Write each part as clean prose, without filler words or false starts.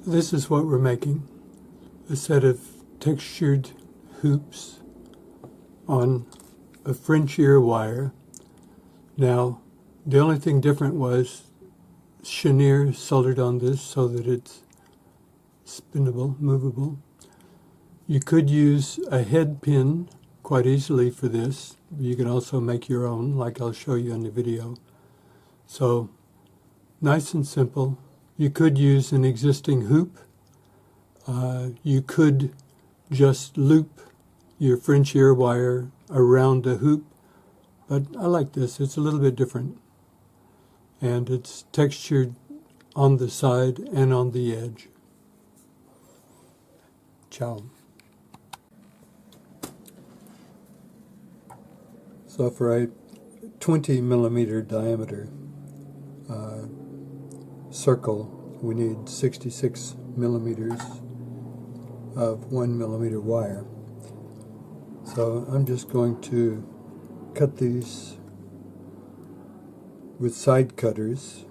This is what we're making, a set of textured hoops on a French ear wire. Now, the only thing different was chenille soldered on this so that it's spinnable, movable. You could use a head pin quite easily for this. You can also make your own, like I'll show you in the video. So, nice and simple. You could use an existing hoop. You could just loop your French ear wire around the hoop, but I like this. It's a little bit different. And it's textured on the side and on the edge. Ciao. So for a 20 millimeter diameter circle, we need 66 millimeters of 1 millimeter wire. So I'm just going to cut these with side cutters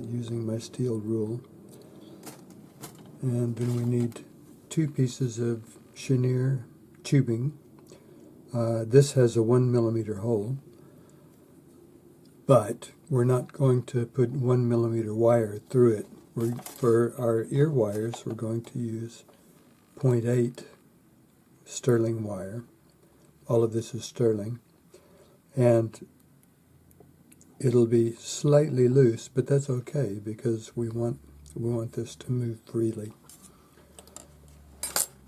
using my steel rule. And then we need 2 pieces of chenille tubing. This has a 1 millimeter hole, but we're not going to put 1 millimeter wire through it. For our ear wires, we're going to use 0.8 sterling wire. All of this is sterling, and it'll be slightly loose, but that's okay because we want this to move freely.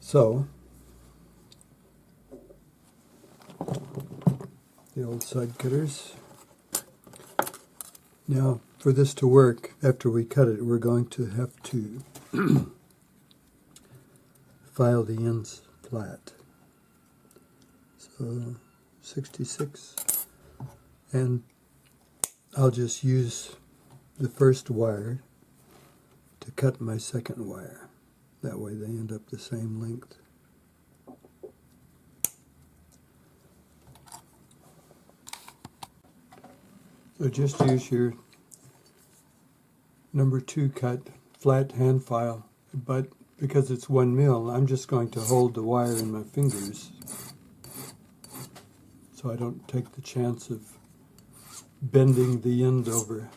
So the old side cutters. Now, for this to work, after we cut it, we're going to have to file the ends flat. So 66, and I'll just use the first wire to cut my second wire. That way they end up the same length. So just use your number 2 cut flat hand file, but because it's 1 mil, I'm just going to hold the wire in my fingers so I don't take the chance of bending the end over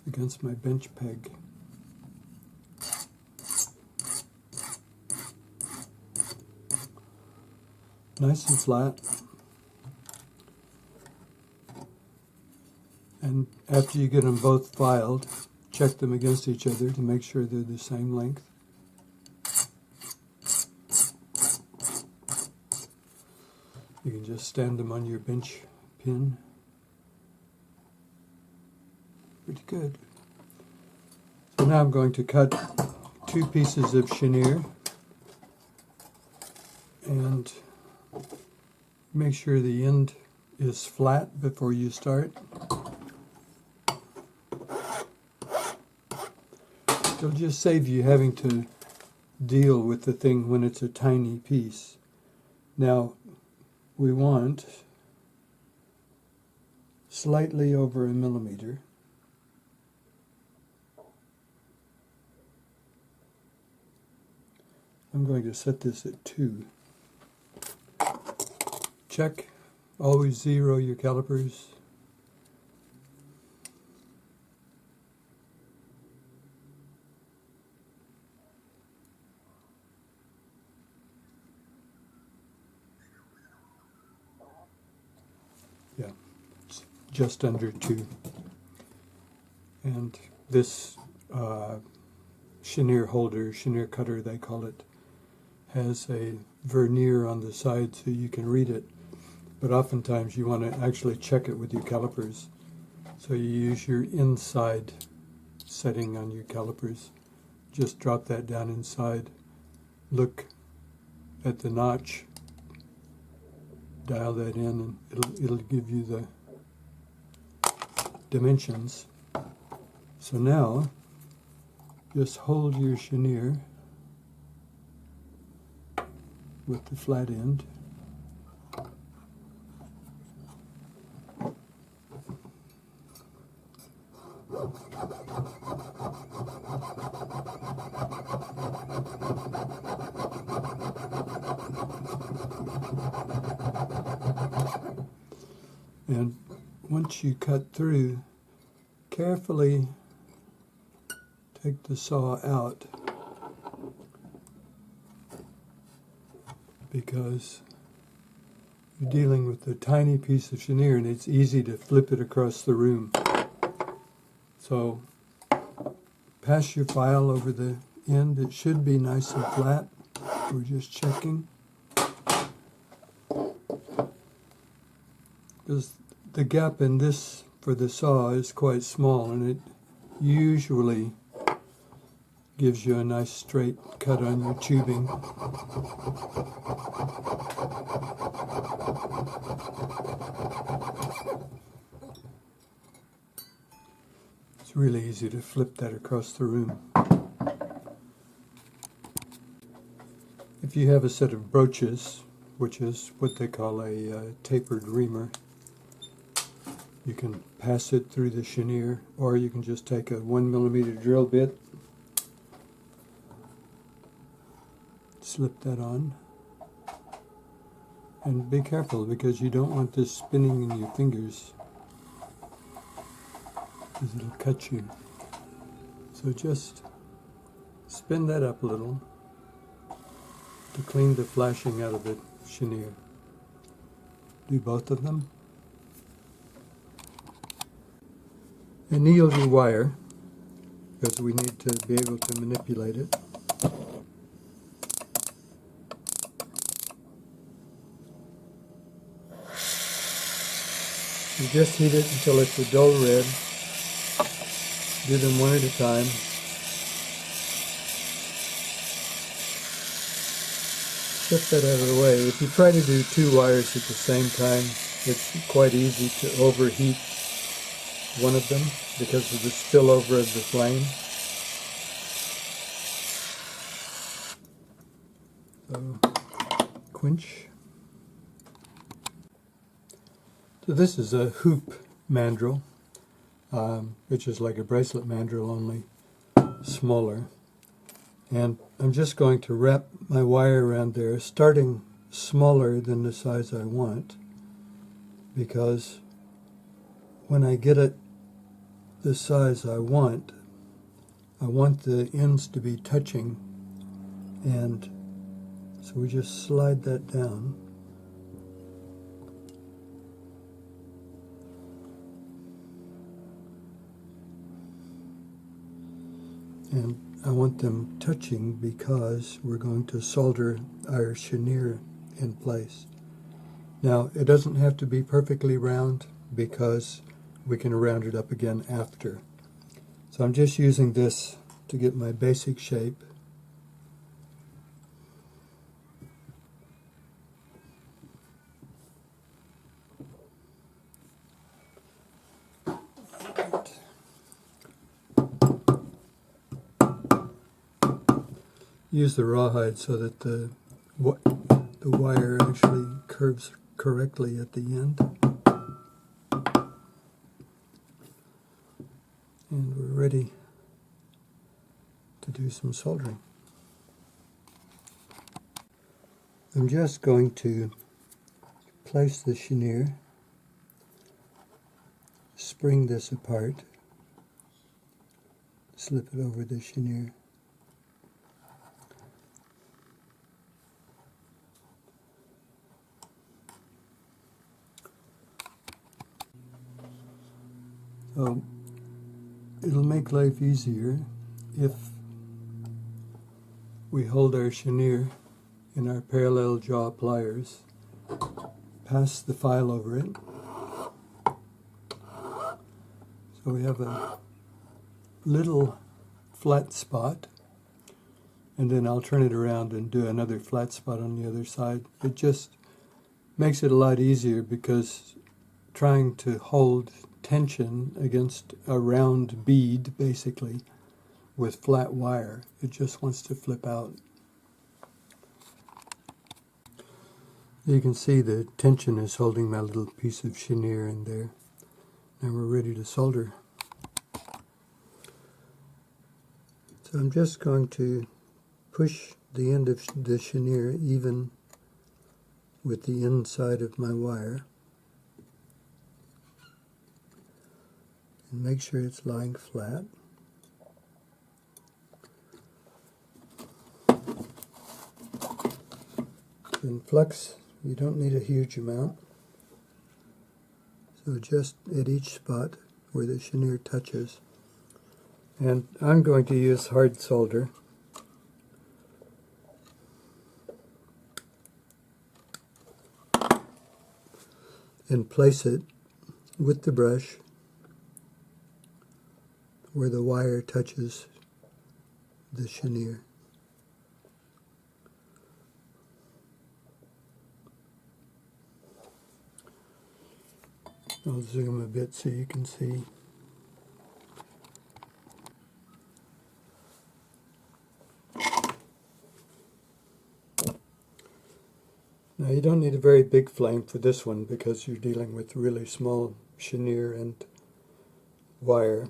against my bench peg. Nice and flat. And after you get them both filed, check them against each other to make sure they're the same length. You can just stand them on your bench pin. Pretty good. So now I'm going to cut 2 pieces of chenille and make sure the end is flat before you start. It'll just save you having to deal with the thing when it's a tiny piece. Now, we want slightly over 1 millimeter. I'm going to set this at 2. Check. Always zero your calipers. Yeah, it's just under 2. And this chenille holder, chenille cutter they call it, has a vernier on the side so you can read it. But oftentimes you want to actually check it with your calipers. So you use your inside setting on your calipers. Just drop that down inside. Look at the notch. Dial that in and it'll give you the dimensions. So now, just hold your chenille with the flat end. once you cut through, carefully take the saw out, because you're dealing with a tiny piece of chenille and it's easy to flip it across the room. So pass your file over the end. It should be nice and flat. We're just checking. Because the gap in this for the saw is quite small, and it usually gives you a nice straight cut on your tubing. It's really easy to flip that across the room. If you have a set of broaches, which is what they call a tapered reamer, you can pass it through the chenille, or you can just take a 1mm drill bit, slip that on, and be careful because you don't want this spinning in your fingers, because it'll cut you. So just spin that up a little to clean the flashing out of the chenille. Do both of them. Anneal your wire, because we need to be able to manipulate it. You just heat it until it's a dull red. Do them one at a time. Shift that out of the way. If you try to do two wires at the same time, it's quite easy to overheat one of them because of the spillover of the flame. So, quench. So this is a hoop mandrel, which is like a bracelet mandrel, only smaller. And I'm just going to wrap my wire around there, starting smaller than the size I want, because when I get it the size I want the ends to be touching, and so we just slide that down. And I want them touching because we're going to solder our chenille in place. Now, it doesn't have to be perfectly round because we can round it up again after. So I'm just using this to get my basic shape. Use the rawhide so that the wire actually curves correctly at the end. And we're ready to do some soldering. I'm just going to place the chenille, spring this apart, slip it over the chenille. So it'll make life easier if we hold our chenille in our parallel jaw pliers, pass the file over it. So we have a little flat spot, and then I'll turn it around and do another flat spot on the other side. It just makes it a lot easier because trying to hold tension against a round bead, basically, with flat wire, it just wants to flip out. You can see the tension is holding my little piece of chenille in there. Now we're ready to solder. So I'm just going to push the end of the chenille even with the inside of my wire. and make sure it's lying flat. In flux, you don't need a huge amount, so just at each spot where the chenille touches. And I'm going to use hard solder. And place it with the brush where the wire touches the chenille. I'll zoom a bit so you can see. Now you don't need a very big flame for this one because you're dealing with really small chenille and wire.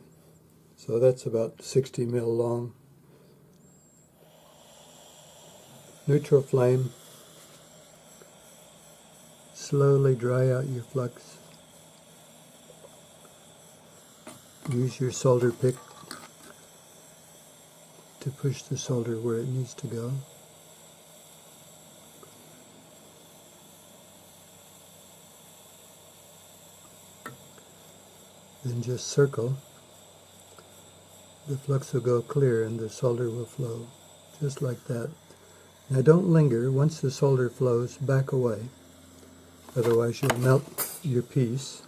So that's about 60 mil long. Neutral flame. Slowly dry out your flux. Use your solder pick to push the solder where it needs to go. Then just circle. The flux will go clear and the solder will flow, just like that. Now don't linger. Once the solder flows, back away. Otherwise you'll melt your piece.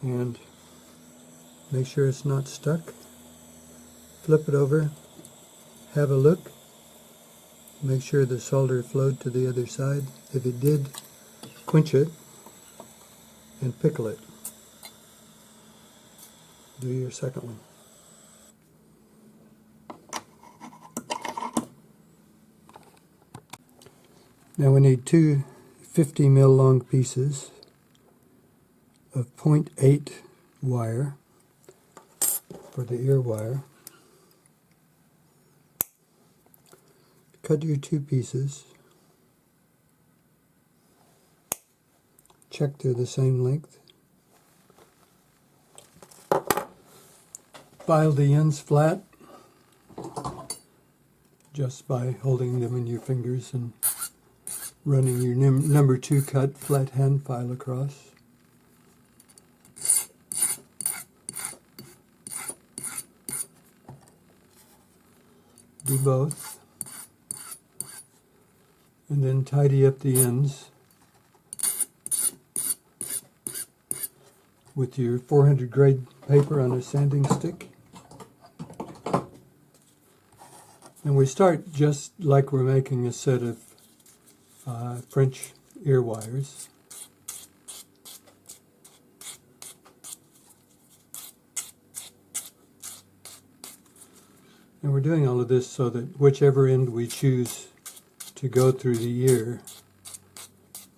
And make sure it's not stuck. Flip it over. Have a look. Make sure the solder flowed to the other side. If it did, quench it and pickle it. Do your second one. Now we need two 50 mil long pieces of 0.8 wire for the ear wire. Cut your two pieces. Check they're the same length. File the ends flat just by holding them in your fingers and running your number 2 cut flat hand file across. Do both. And then tidy up the ends with your 400 grade paper on a sanding stick. And we start just like we're making a set of French ear wires. And we're doing all of this so that whichever end we choose to go through the ear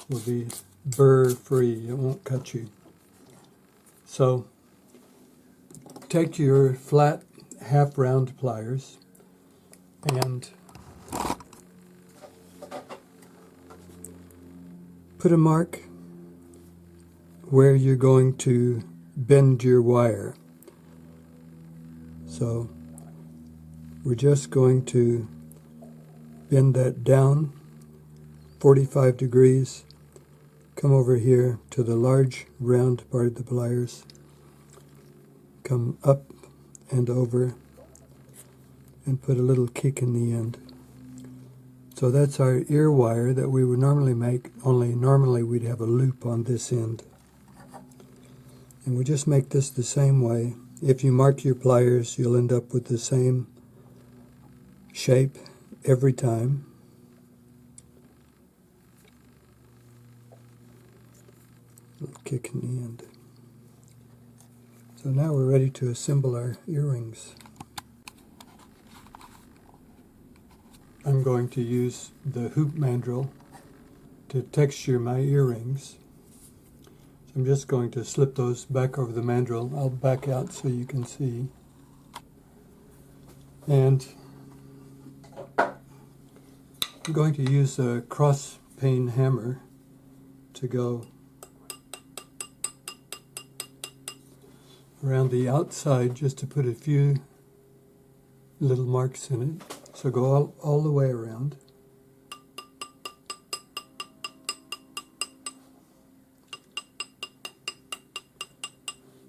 will be burr free, it won't cut you. So take your flat half round pliers and put a mark where you're going to bend your wire. So we're just going to bend that down 45 degrees, come over here to the large round part of the pliers, come up and over, and put a little kick in the end. So that's our ear wire that we would normally make, only normally we'd have a loop on this end. And we just make this the same way. If you mark your pliers, you'll end up with the same shape every time. Little kick in the end. So now we're ready to assemble our earrings. I'm going to use the hoop mandrel to texture my earrings. So I'm just going to slip those back over the mandrel. I'll back out so you can see. And I'm going to use a cross pane hammer to go around the outside just to put a few little marks in it. So go all the way around.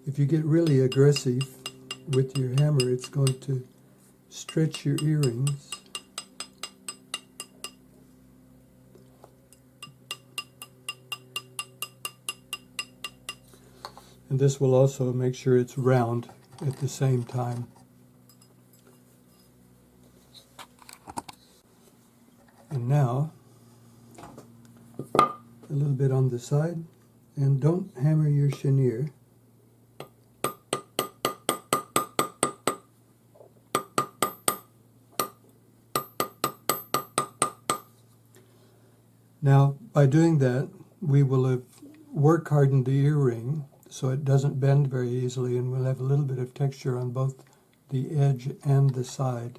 If you get really aggressive with your hammer, it's going to stretch your earrings. And this will also make sure it's round at the same time. And now, a little bit on the side, and don't hammer your chenier. Now, by doing that, we will have work hardened the earring so it doesn't bend very easily, and we'll have a little bit of texture on both the edge and the side.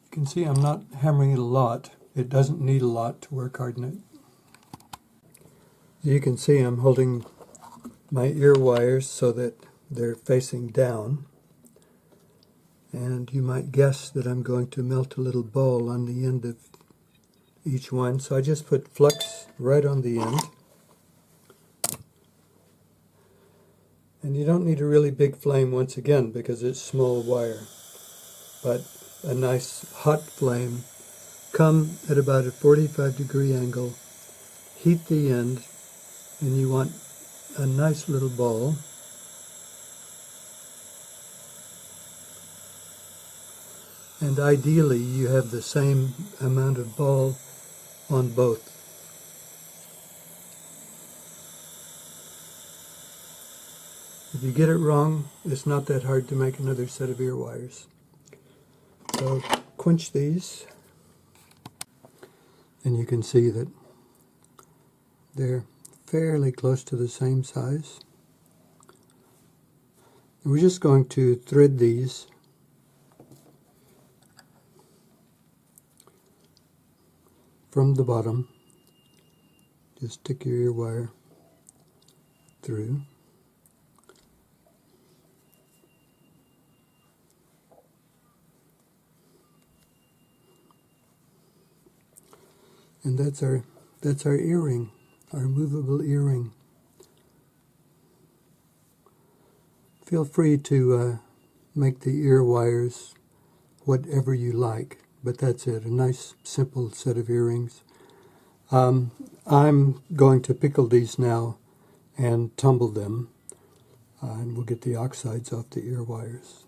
You can see I'm not hammering it a lot. It doesn't need a lot to work harden it. You can see I'm holding my ear wires so that they're facing down. And you might guess that I'm going to melt a little ball on the end of each one. So I just put flux right on the end. And you don't need a really big flame once again because it's small wire. But a nice hot flame. Come at about a 45-degree angle. Heat the end, and you want a nice little ball. And ideally, you have the same amount of ball on both. If you get it wrong, it's not that hard to make another set of ear wires. So quench these, and you can see that they're fairly close to the same size. And we're just going to thread these from the bottom. Just stick your ear wire through. And that's our earring, our movable earring. Feel free to make the ear wires whatever you like, but that's it, a nice simple set of earrings. I'm going to pickle these now and tumble them, and we'll get the oxides off the ear wires.